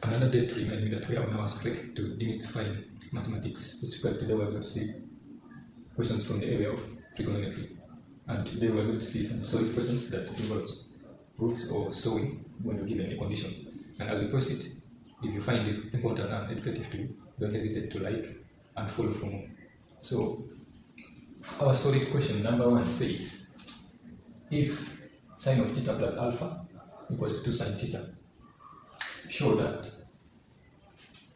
Another day to remind you that we are on our streak to demystify mathematics. Today we are going to see questions from the area of trigonometry. And today we are going to see some solid questions that involves proofs or solving when you're given a condition. And as we proceed, if you find this important and educative to you, don't hesitate to like and follow for more. So our solid question number 1 says, if sine of theta plus alpha equals to 2 sine theta, show that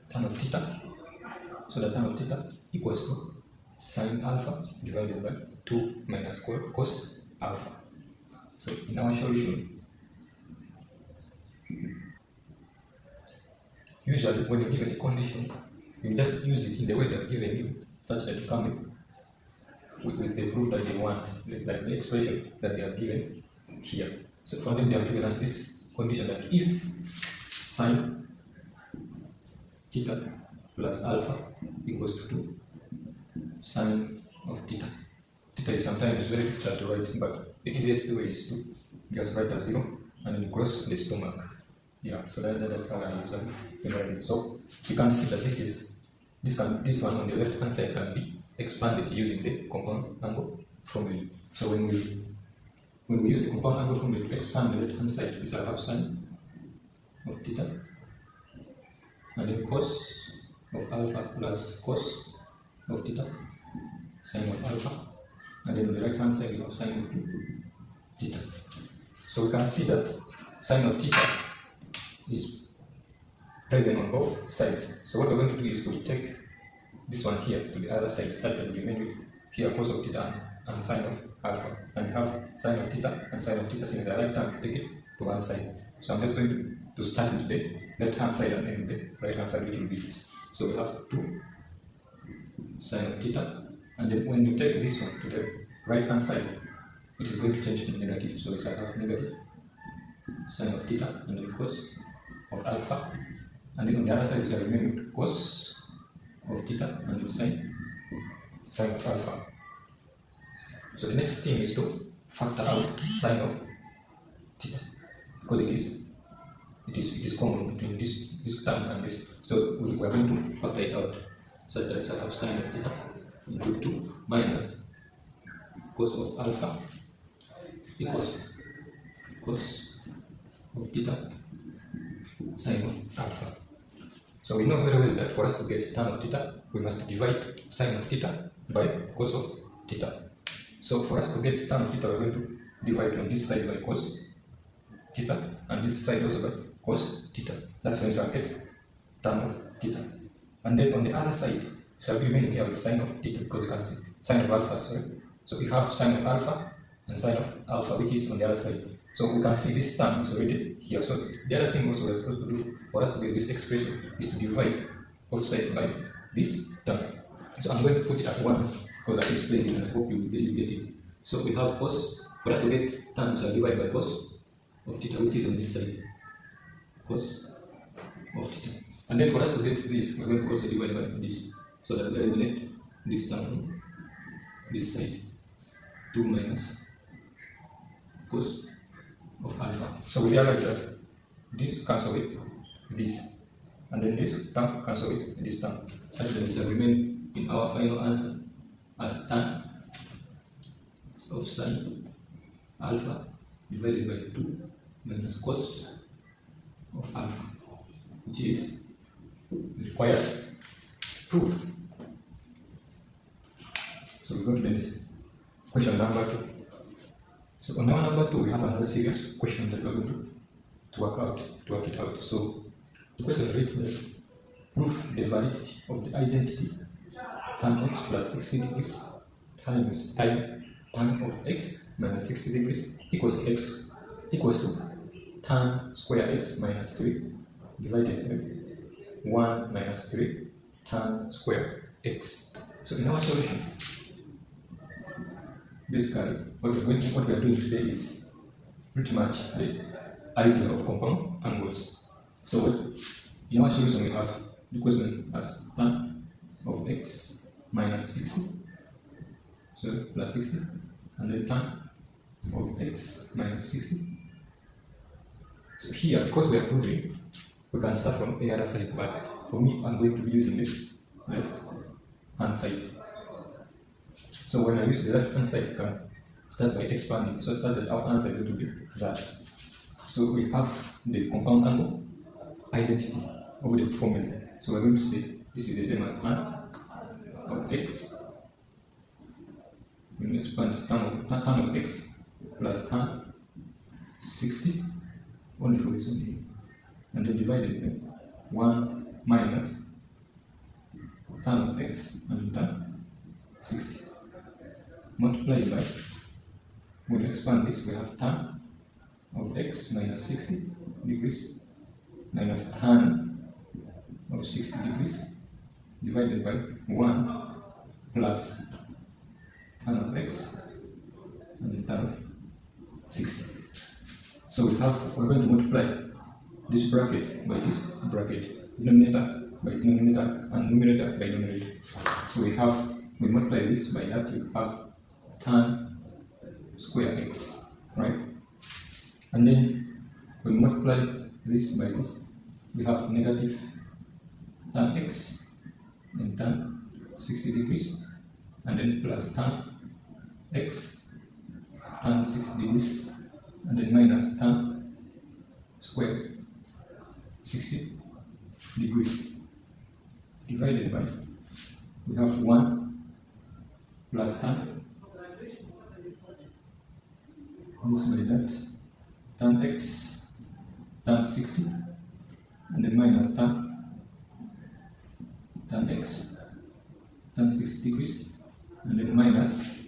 tan of theta, so that tan of theta equals to sine alpha divided by 2 minus cos alpha. So in our solution, usually when you're given a condition, you just use it in the way they've given you, such that you come with the proof that they want, like the expression that they have given here. So for them, they have given us this condition that if sine theta plus alpha equals to 2 sine of theta. Theta is sometimes very difficult to write, but the easiest way is to just write a 0 and then cross the stomach. Yeah, so that's how I usually write it. So you can see that this one on the left hand side can be expanded using the compound angle formula. So when we use the compound angle formula to expand the left hand side, we shall have sine of theta and then cos of alpha plus cos of theta, sine of alpha, and then on the right hand side we have sine of theta. So we can see that sine of theta is present on both sides. So what we're going to do is we take this one here to the other side, such that we remain with here cos of theta and sine of alpha, and we have sine of theta and sine of theta. Since the right term, take it to one side. So I'm just going to start with the left hand side and then the right hand side, which will be this. So we have 2 sine of theta, and then when you take this one to the right hand side, it is going to change to negative. So we shall have negative sine of theta and then cos of alpha, and then on the other side we shall remain with cos of theta and then sine of alpha. So the next thing is to factor out sine of theta, because it is common between this term and this. So we are going to factor it out such that I shall have sine of theta into 2 minus cos of alpha equals cos of theta sine of alpha. So we know very well that for us to get tan of theta, we must divide sine of theta by cos of theta. So for us to get tan of theta, we're going to divide on this side by cos theta and this side also by cos theta. That's when we shall get tan of theta. And then on the other side, we shall be remaining here with sine of theta, because you can see sine of alpha, sorry. So we have sine of alpha and sine of alpha, which is on the other side. So we can see this term is already here. So the other thing also we're supposed to do for us to get this expression is to divide both sides by this term. So I'm going to put it at once because I explained it and I hope you get it. So we have cos. For us to get tan, we shall divide by cos of theta, which is on this side. Cos of theta. And then for us to get this, we're going to also divide by this, so that we eliminate this term from this side. 2 minus cos of alpha. So we realize that this cancels with this, and then this term cancels with this term, such that we shall remain in our final answer as tan of sine alpha divided by 2 minus cos of alpha, which is required proof. So we go to the next question number 2. So on our number 2, we have another serious question that we're going to work it out. So the question reads that prove the validity of the identity tan x plus 60 degrees times tan of x minus 60 degrees equals to tan square x minus 3 divided by 1 minus 3 tan square x. So in our solution, basically what we are doing today is pretty much the idea of compound angles. So in our solution we have the question as tan of x minus 60, so plus 60, and then tan of x minus 60. So here, because we are proving we can start from any other side, but for me, I'm going to be using this left hand side. So when I use the left hand side, I can start by expanding, so that our answer is going to be that. So we have the compound angle identity of the formula. So we're going to say this is the same as tan of x. When we expand tan of x plus tan 60 only for this one here, and then divided by 1 minus tan of x and tan 60 multiplied by, when we expand this, we have tan of x minus 60 degrees minus tan of 60 degrees divided by 1 plus tan of x and then tan of 60. So we're going to multiply this bracket by this bracket, denominator by denominator and numerator by numerator. So we multiply this by that, we have tan square x, right? And then we multiply this by this, we have negative tan x and tan 60 degrees, and then plus tan x tan 60 degrees, and then minus tan square 60 degrees divided by, we have 1 plus tan this by that, tan x tan 60, and then minus tan x tan 60 degrees, and then minus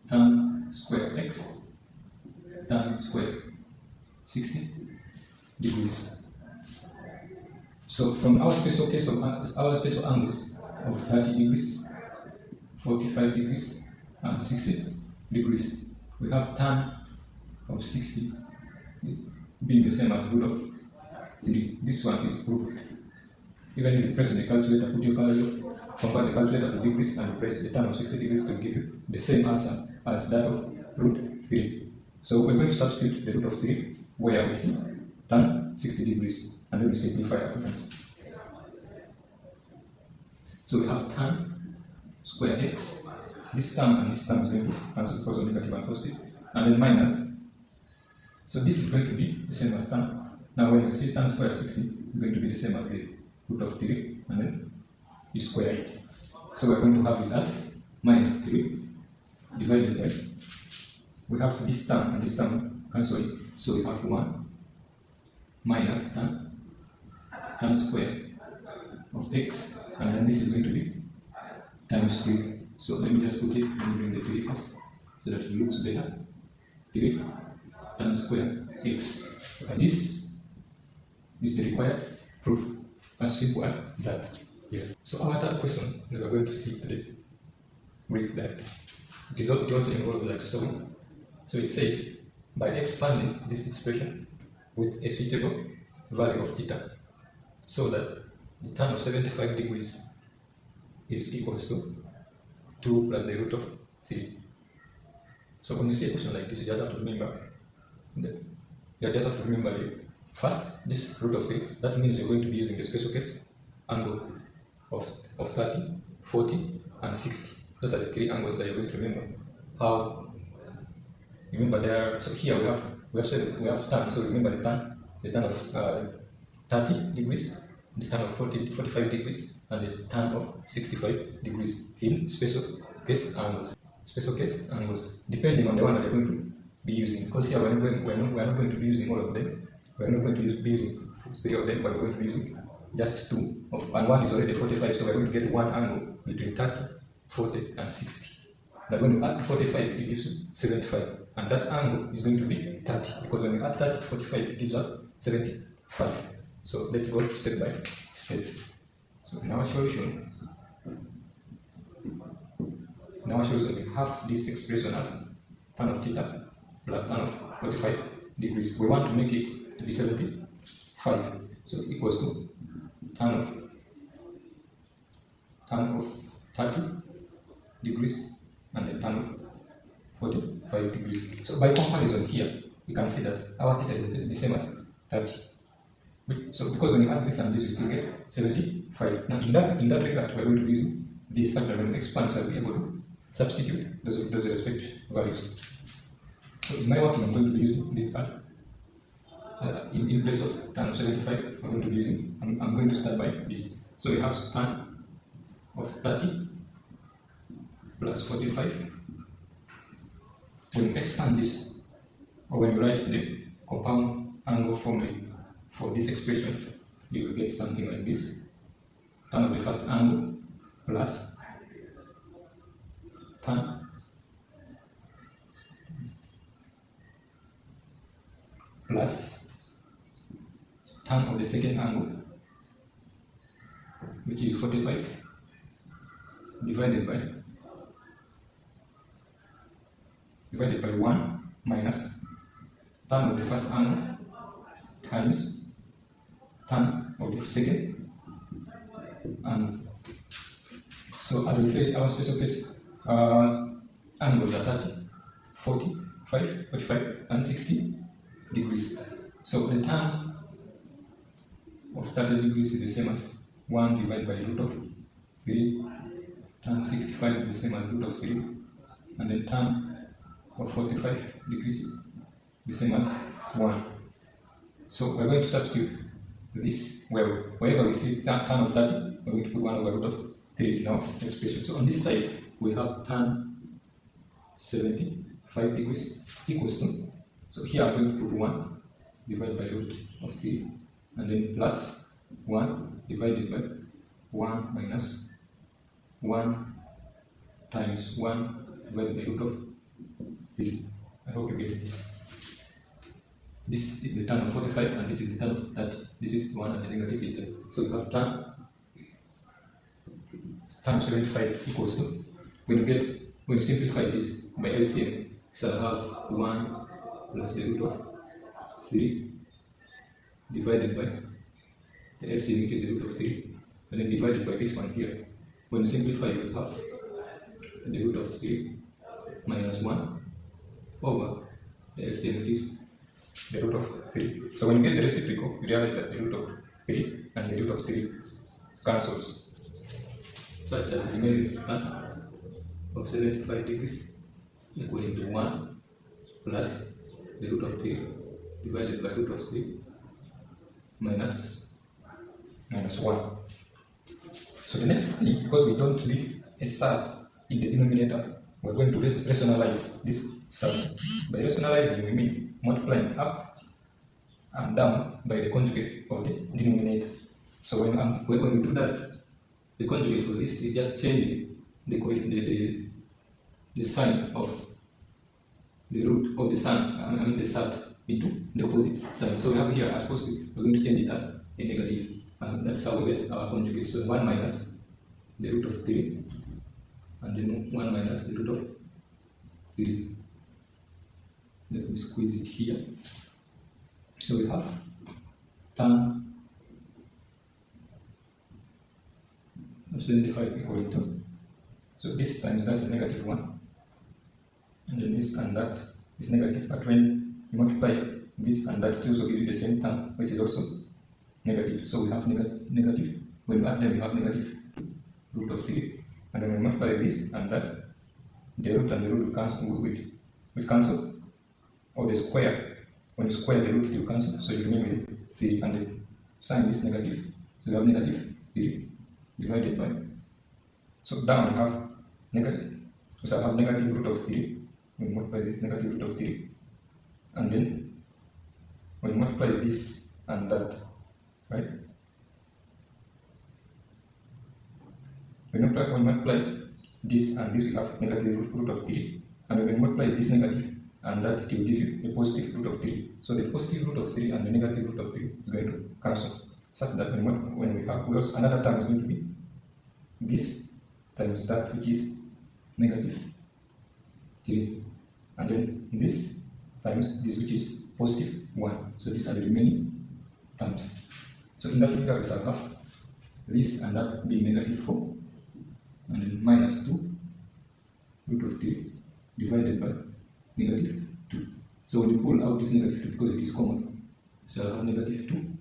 tan square x tan square 60 degrees. So from our special case of angles of 30 degrees, 45 degrees, and 60 degrees, we have tan of 60 being the same as root of 3. This one is proved. Even if you press the calculator, put your calculator, convert the calculator to degrees, and press the tan of 60 degrees to give you the same answer as that of root 3. So we're going to substitute the root of 3 where we see tan 60 degrees, and then we simplify our difference. So we have tan square x. This term and this term is going to cancel because of negative and positive, and then minus. So this is going to be the same as tan. Now when we see tan square 60, it's going to be the same as the root of 3, and then you square it. So we're going to have it as minus 3 divided by, we have this term and this term cancel it, so we have 1 minus tan square of x, and then this is going to be times 3. So let me just put it, let me bring the 3 first, so that it looks better. 3 tan square x. So this is the required proof, as simple as that. Yeah. So our third question that we're going to see today is that it also involves like so. So it says, by expanding this expression with a suitable value of theta, so that the tan of 75 degrees is equals to 2 plus the root of 3. So when you see a question like this, you just have to remember first, this root of 3, that means you're going to be using the special case angle of 30, 40, and 60. Those are the 3 angles that you're going to remember. How? Remember there. So here we have tan. So remember the tan of 30 degrees, the tan of 45 degrees, and the tan of 65 degrees in special case angles. Special case angles, depending on the one that you're going to be using. Because here we're not going to be using all of them. We're not going to be using 3 of them, but we're going to be using just 2. And one is already 45, so we're going to get one angle between 30, 40, and 60. We're going to add 45, it gives you 75. And that angle is going to be 30, because when we add 30 to 45, it gives us 75. So let's go step by step. So in our solution, we have this expression as tan of theta plus tan of 45 degrees. We want to make it to be 75. So equals to tan of 30 degrees and then tan of 45 degrees. So by comparison here, we can see that our theta is the same as 30. So because when you add this and this, you still get 75. Now in that regard, we're going to be using this factor when we expand, so I'll be able to substitute those respective values. So in my working, I'm going to be using this as in place of tan of 75. I'm going to be using. I'm going to start by this. So we have tan of 30 plus 45. When you expand this, or when you write the compound angle formula for this expression, you will get something like this: tan of the first angle plus tan plus tan of the second angle, which is 45, divided by 1 minus tan of the first angle times tan of the second angle. So as I said, our special case angles are 30, 45, 45, and 60 degrees. So the tan of 30 degrees is the same as 1 divided by root of 3. Tan 65 is the same as root of 3. And then tan of 45 degrees is the same as 1. So we're going to substitute this wherever we see tan of 30, we're going to put 1 over root of 3 in our expression. So on this side, we have tan 75 degrees equals to, so here I'm going to put 1 divided by root of 3, and then plus 1 divided by 1 minus 1 times 1 divided by root of 3. I hope you get this. This is the tan of 45 and this is the tan of 30. This is 1 and the negative is there. So we have tan of 75 equals to, when you simplify this by LCM, so I have 1 plus the root of 3 divided by the LCM, which is the root of 3, and then divided by this one here. When you simplify, you have the root of 3 minus 1 over the LCM, which is the root of 3. So when you get the reciprocal, you realize that the root of 3 and the root of 3 cancels, such that the remaining tan of 75 degrees equaling to 1 plus the root of 3 divided by root of 3 minus 1. So the next thing, because we don't leave a surd in the denominator, we're going to rationalize this surd. By rationalizing, we mean multiplying up and down by the conjugate of the denominator. So when we do that, the conjugate for this is just changing the sign of the root of the sign, the surd, into the opposite sign. So we have here as positive, we're going to change it as a negative, and that's how we get our conjugate. So 1 minus the root of 3, and then 1 minus the root of 3. Let me squeeze it here. So we have tan of 75 equal to, so this times that is negative 1, and then this and that is negative, but when you multiply this and that, it also gives you the same term, which is also negative. So we have negative, when we add them, we have negative root of 3, and then we multiply this and that, the root and the root will cancel, or the square, when you square the root, it will cancel, so you remain with 3, and the sign is negative, so we have negative 3 divided by, so down we have negative, so I have negative root of 3, we multiply this negative root of 3, and then when you multiply this and that, right? When you multiply this and this, we have negative root of 3, and when you multiply this negative and that, it will give you a positive root of 3. So the positive root of 3 and the negative root of 3 is going to cancel, such that when we have, another term is going to be this times that, which is negative 3, and then this times this, which is positive 1. So these are the remaining terms. So in that regard, we shall have this and that being negative 4, and then minus 2 root of 3 divided by negative 2. So when you pull out this negative 2, because it is common, so I have negative 2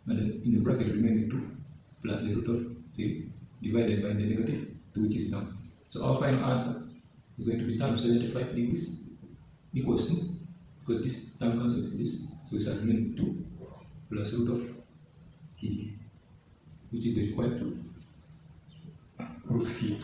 and then in the bracket remaining 2 plus the root of 3 divided by the negative 2 which is down. So our final answer is going to be tan 75 degrees equals to, because this tan cancels with this, so it's remaining 2 plus root of 3, which is the required proof here.